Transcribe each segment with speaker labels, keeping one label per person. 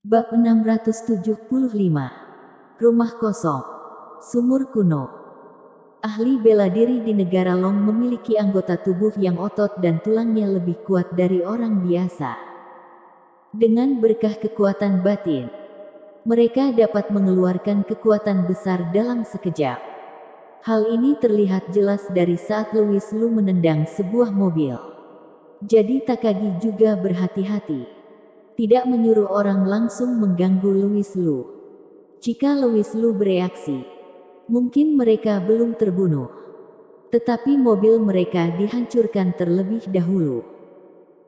Speaker 1: Bab 675. Rumah kosong. Sumur kuno. Ahli bela diri di negara Long memiliki anggota tubuh yang otot dan tulangnya lebih kuat dari orang biasa. Dengan berkah kekuatan batin, mereka dapat mengeluarkan kekuatan besar dalam sekejap. Hal ini terlihat jelas dari saat Louis Lu menendang sebuah mobil. Jadi Takagi juga berhati-hati. Tidak menyuruh orang langsung mengganggu Louis Lu. Jika Louis Lu bereaksi, mungkin mereka belum terbunuh. Tetapi mobil mereka dihancurkan terlebih dahulu.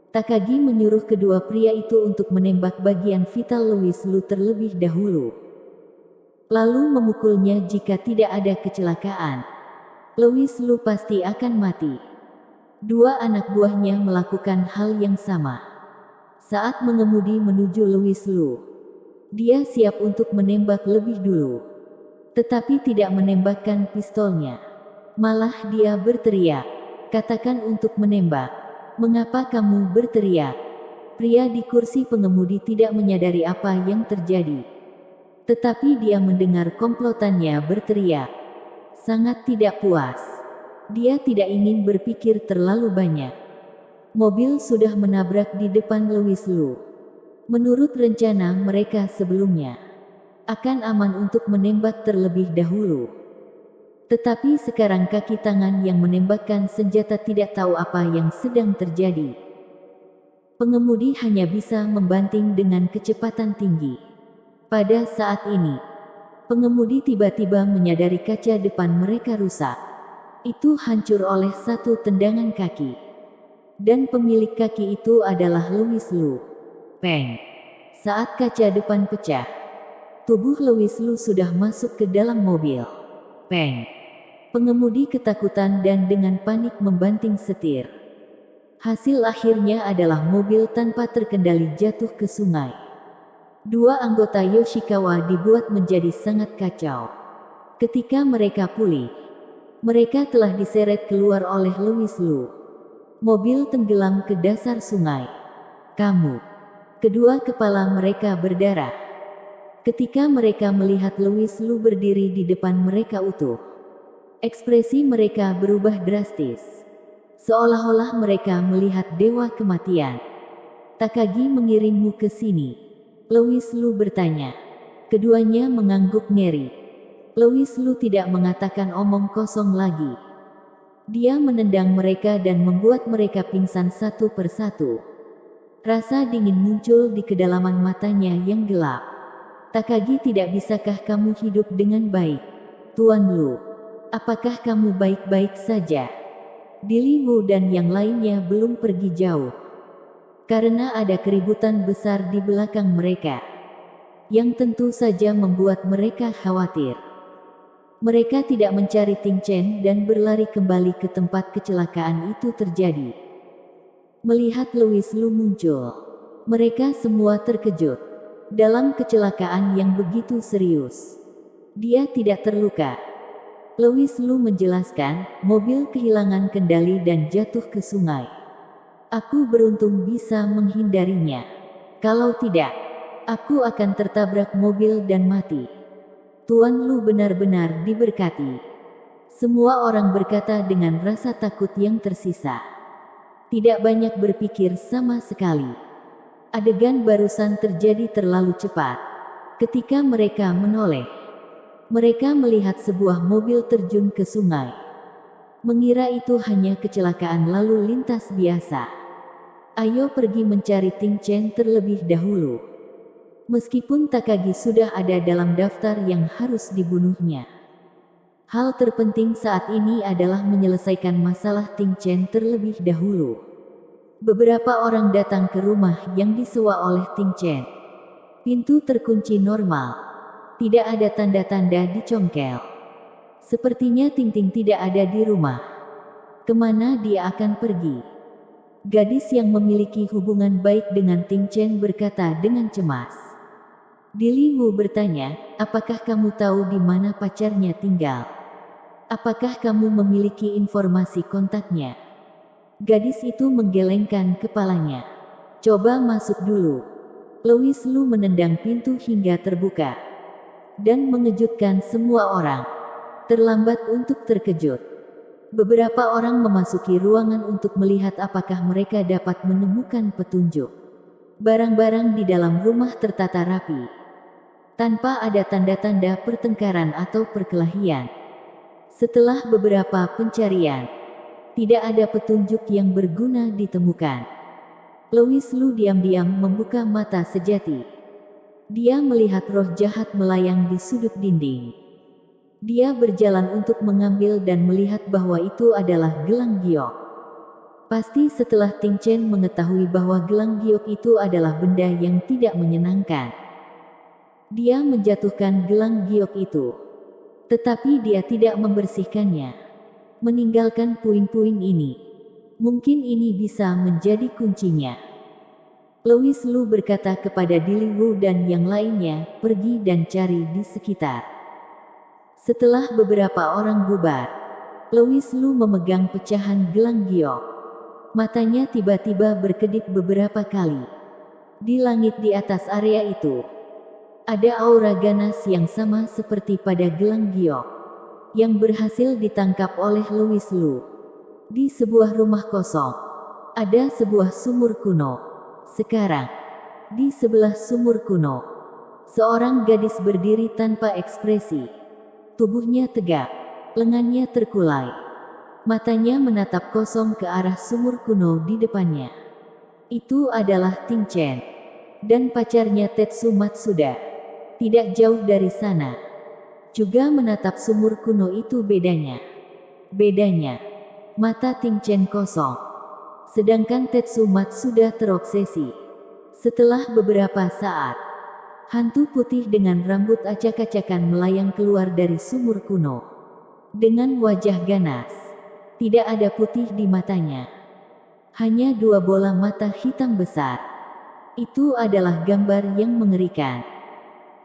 Speaker 1: Takagi menyuruh kedua pria itu untuk menembak bagian vital Louis Lu terlebih dahulu. Lalu memukulnya jika tidak ada kecelakaan. Louis Lu pasti akan mati. Dua anak buahnya melakukan hal yang sama. Saat mengemudi menuju Louis Lu, dia siap untuk menembak lebih dulu. Tetapi tidak menembakkan pistolnya. Malah dia berteriak, "Katakan untuk menembak. Mengapa kamu berteriak?" Pria di kursi pengemudi tidak menyadari apa yang terjadi. Tetapi dia mendengar komplotannya berteriak. Sangat tidak puas. Dia tidak ingin berpikir terlalu banyak. Mobil sudah menabrak di depan Louis Lu. Menurut rencana mereka sebelumnya, akan aman untuk menembak terlebih dahulu. Tetapi sekarang kaki tangan yang menembakkan senjata tidak tahu apa yang sedang terjadi. Pengemudi hanya bisa membanting dengan kecepatan tinggi. Pada saat ini, pengemudi tiba-tiba menyadari kaca depan mereka rusak. Itu hancur oleh satu tendangan kaki. Dan pemilik kaki itu adalah Louis Lu. Peng! Saat kaca depan pecah, tubuh Louis Lu sudah masuk ke dalam mobil. Peng! Pengemudi ketakutan dan dengan panik membanting setir. Hasil akhirnya adalah mobil tanpa terkendali jatuh ke sungai. Dua anggota Yoshikawa dibuat menjadi sangat kacau. Ketika mereka pulih, mereka telah diseret keluar oleh Louis Lu. Mobil tenggelam ke dasar sungai. Kamu. Kedua kepala mereka berdarah. Ketika mereka melihat Louis Lu berdiri di depan mereka utuh, ekspresi mereka berubah drastis. Seolah-olah mereka melihat dewa kematian. Takagi mengirimmu ke sini. Louis Lu bertanya. Keduanya mengangguk ngeri. Louis Lu tidak mengatakan omong kosong lagi. Dia menendang mereka dan membuat mereka pingsan satu persatu. Rasa dingin muncul di kedalaman matanya yang gelap. Takagi, tidak bisakah kamu hidup dengan baik? Tuan Lu, apakah kamu baik-baik saja? Dili Wu dan yang lainnya belum pergi jauh. Karena ada keributan besar di belakang mereka. Yang tentu saja membuat mereka khawatir. Mereka tidak mencari Ting Chen dan berlari kembali ke tempat kecelakaan itu terjadi. Melihat Louis Lu muncul, mereka semua terkejut. Dalam kecelakaan yang begitu serius, dia tidak terluka. Louis Lu menjelaskan, mobil kehilangan kendali dan jatuh ke sungai. Aku beruntung bisa menghindarinya. Kalau tidak, aku akan tertabrak mobil dan mati. Tuan Lu benar-benar diberkati. Semua orang berkata dengan rasa takut yang tersisa. Tidak banyak berpikir sama sekali. Adegan barusan terjadi terlalu cepat. Ketika mereka menoleh, mereka melihat sebuah mobil terjun ke sungai. Mengira itu hanya kecelakaan lalu lintas biasa. Ayo pergi mencari Ting Chen terlebih dahulu. Meskipun Takagi sudah ada dalam daftar yang harus dibunuhnya. Hal terpenting saat ini adalah menyelesaikan masalah Ting Chen terlebih dahulu. Beberapa orang datang ke rumah yang disewa oleh Ting Chen. Pintu terkunci normal. Tidak ada tanda-tanda dicongkel. Sepertinya Ting Ting tidak ada di rumah. Kemana dia akan pergi? Gadis yang memiliki hubungan baik dengan Ting Chen berkata dengan cemas. Dili Wu bertanya, apakah kamu tahu di mana pacarnya tinggal? Apakah kamu memiliki informasi kontaknya? Gadis itu menggelengkan kepalanya. Coba masuk dulu. Louis Lu menendang pintu hingga terbuka dan mengejutkan semua orang. Terlambat untuk terkejut. Beberapa orang memasuki ruangan untuk melihat apakah mereka dapat menemukan petunjuk. Barang-barang di dalam rumah tertata rapi, tanpa ada tanda-tanda pertengkaran atau perkelahian. Setelah beberapa pencarian, tidak ada petunjuk yang berguna ditemukan. Louis Lu diam-diam membuka mata sejati. Dia melihat roh jahat melayang di sudut dinding. Dia berjalan untuk mengambil dan melihat bahwa itu adalah gelang giok. Pasti setelah Ting Chen mengetahui bahwa gelang giok itu adalah benda yang tidak menyenangkan. Dia menjatuhkan gelang giok itu. Tetapi dia tidak membersihkannya. Meninggalkan puing-puing ini. Mungkin ini bisa menjadi kuncinya. Louis Lu berkata kepada Dili Wu dan yang lainnya, pergi dan cari di sekitar. Setelah beberapa orang bubar, Louis Lu memegang pecahan gelang giok. Matanya tiba-tiba berkedip beberapa kali. Di langit di atas area itu, ada aura ganas yang sama seperti pada gelang giok, yang berhasil ditangkap oleh Louis Lu. Di sebuah rumah kosong, ada sebuah sumur kuno. Sekarang, di sebelah sumur kuno, seorang gadis berdiri tanpa ekspresi. Tubuhnya tegak, lengannya terkulai. Matanya menatap kosong ke arah sumur kuno di depannya. Itu adalah Ting Chen dan pacarnya Tetsu Matsuda. Tidak jauh dari sana, juga menatap sumur kuno itu. Bedanya, mata Ting Chen kosong, sedangkan Tetsu Matsuda terobsesi. Setelah beberapa saat, hantu putih dengan rambut acak-acakan melayang keluar dari sumur kuno. Dengan wajah ganas, tidak ada putih di matanya. Hanya dua bola mata hitam besar. Itu adalah gambar yang mengerikan.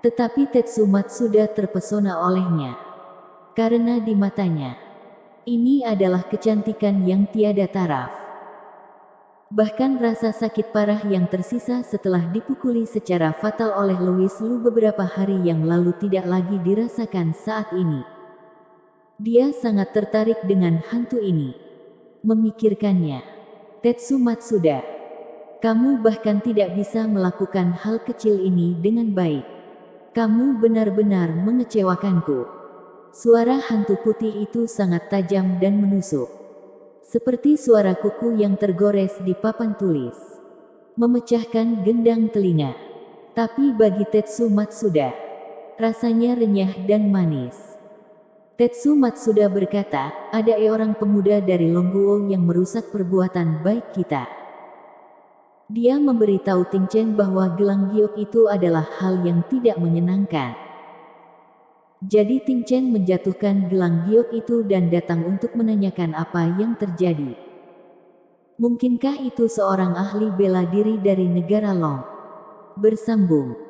Speaker 1: Tetapi Tetsu Matsuda terpesona olehnya. Karena di matanya, ini adalah kecantikan yang tiada taraf. Bahkan rasa sakit parah yang tersisa setelah dipukuli secara fatal oleh Louis Lu beberapa hari yang lalu tidak lagi dirasakan saat ini. Dia sangat tertarik dengan hantu ini. Memikirkannya, Tetsu Matsuda, kamu bahkan tidak bisa melakukan hal kecil ini dengan baik. Kamu benar-benar mengecewakanku. Suara hantu putih itu sangat tajam dan menusuk. Seperti suara kuku yang tergores di papan tulis. Memecahkan gendang telinga. Tapi bagi Tetsu Matsuda, rasanya renyah dan manis. Tetsu Matsuda berkata, ada orang pemuda dari Longguo yang merusak perbuatan baik kita. Dia memberitahu Ting Chen bahwa gelang giok itu adalah hal yang tidak menyenangkan. Jadi Ting Chen menjatuhkan gelang giok itu dan datang untuk menanyakan apa yang terjadi. Mungkinkah itu seorang ahli bela diri dari negara Long? Bersambung.